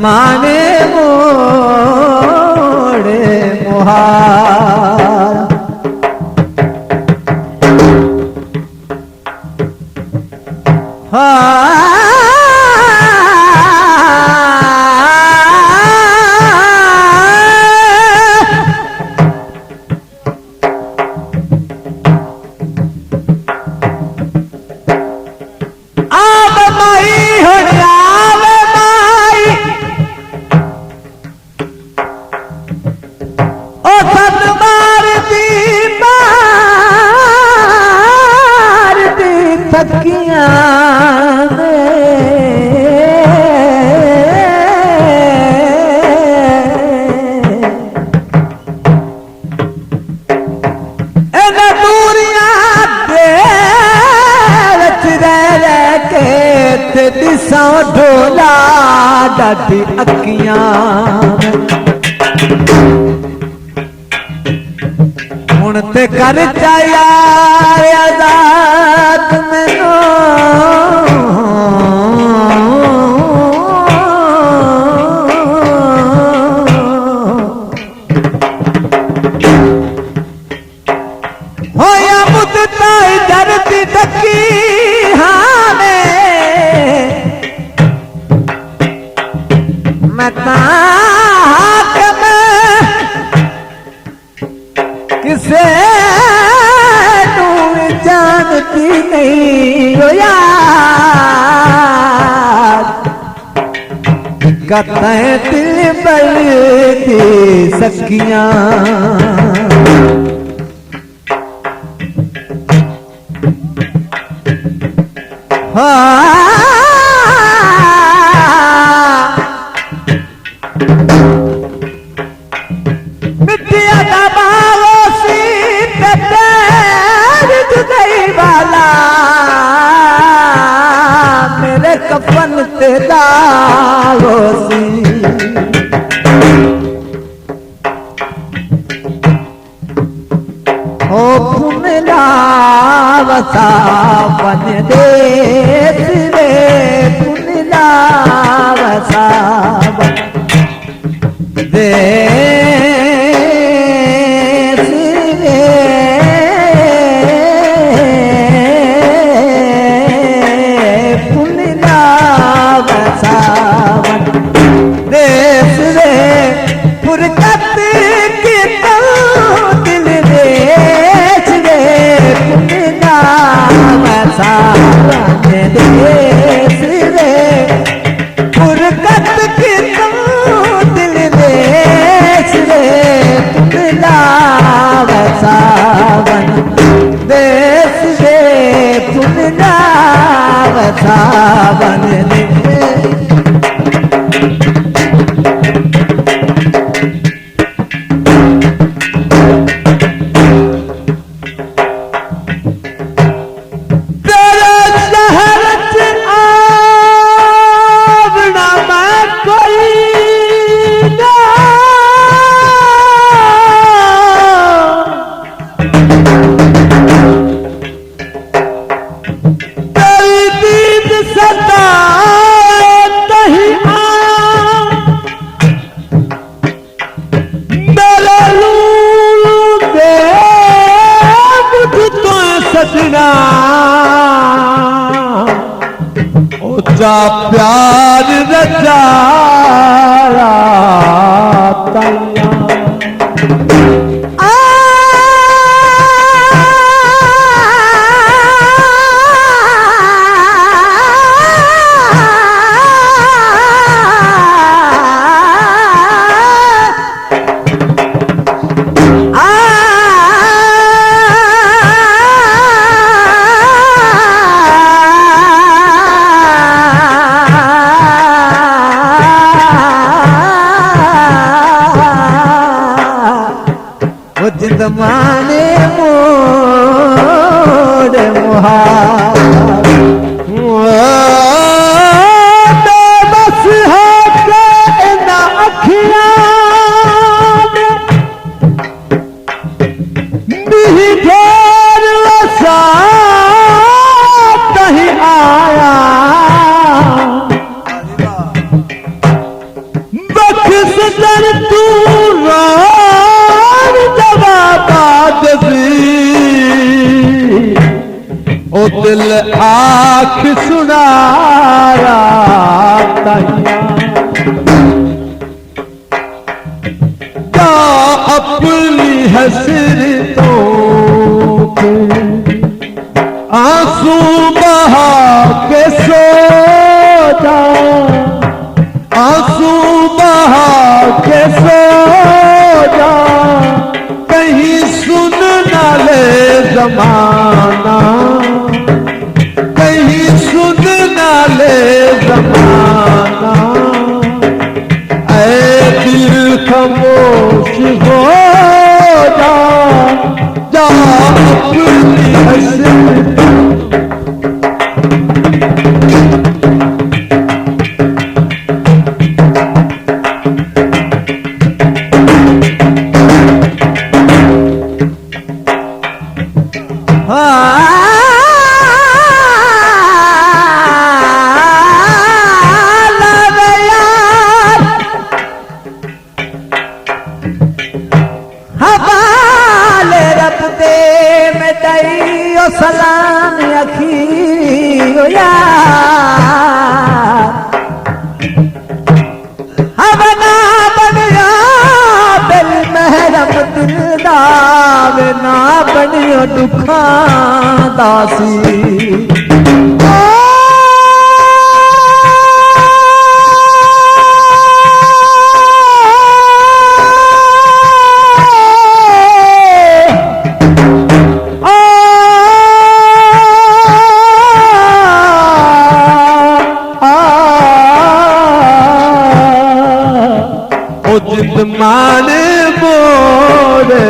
माने मोड़े मोहार ढोला डाटी अखियां हुण ते कर चाया आजाद मैनू होया मुद्दता धरती ढकी किसे तू जानती नहीं हो यार कतई दिल बलती सखियां कफन ते दागोसी ओ पुनला वसा बन देश रे पुनला वसा दे जा प्यार रचाया माने मोड़ मुहार बस है के ना अखियां ढेर वसा कहीं आया बख्श दर तू ओ दिल आँख सुनाया क्या अपनी हसरतों के आंसू बहा के सो जा आंसू बहा के सो जा कहीं सुन ना ले जमाना कहीं सुन ना ले जमाना ऐ दिल खामोश हो जा जा अपनी हसरत सलाम अखियो यार हवना बनिया दिल महरम दिलदार ना बनियो दुखा दासी माने मोड़े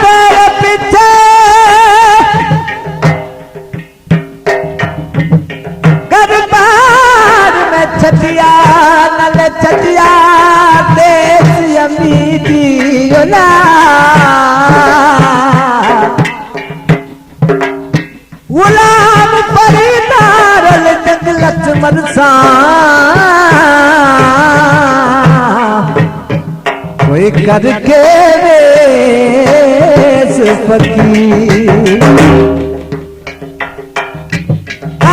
तेरे पीछे गरबार में छटिया नल छटिया देश अमीरी गुलाम फरीदारल जंगलत मरसा कोई करके वेश फकीर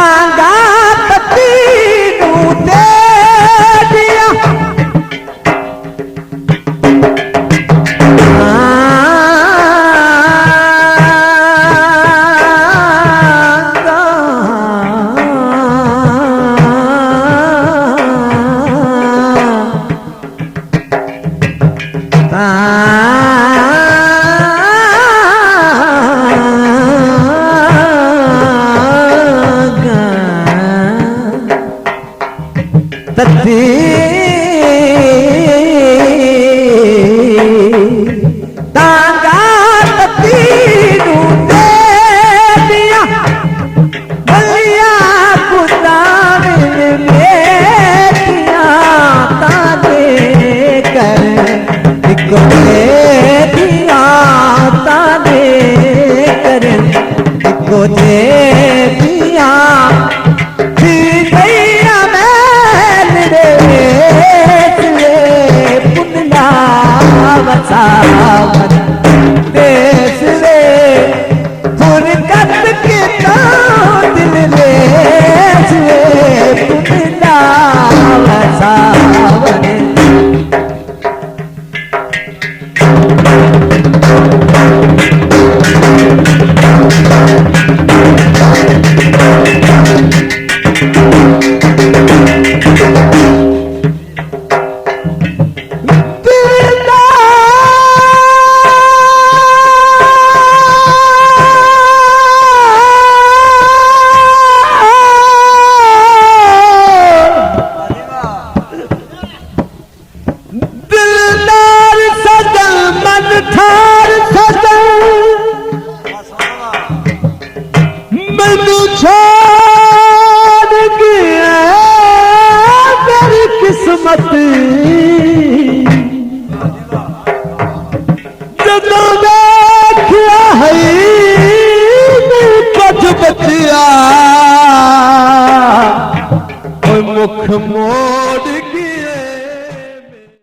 आंगा पति नू दे दिया देश किस्मत ਜਦੋਂ ਵੇਖਿਆ ਹੈ ਕੁਝ ਬਚਿਆ ਓਏ ਮੁਖ ਮੋੜ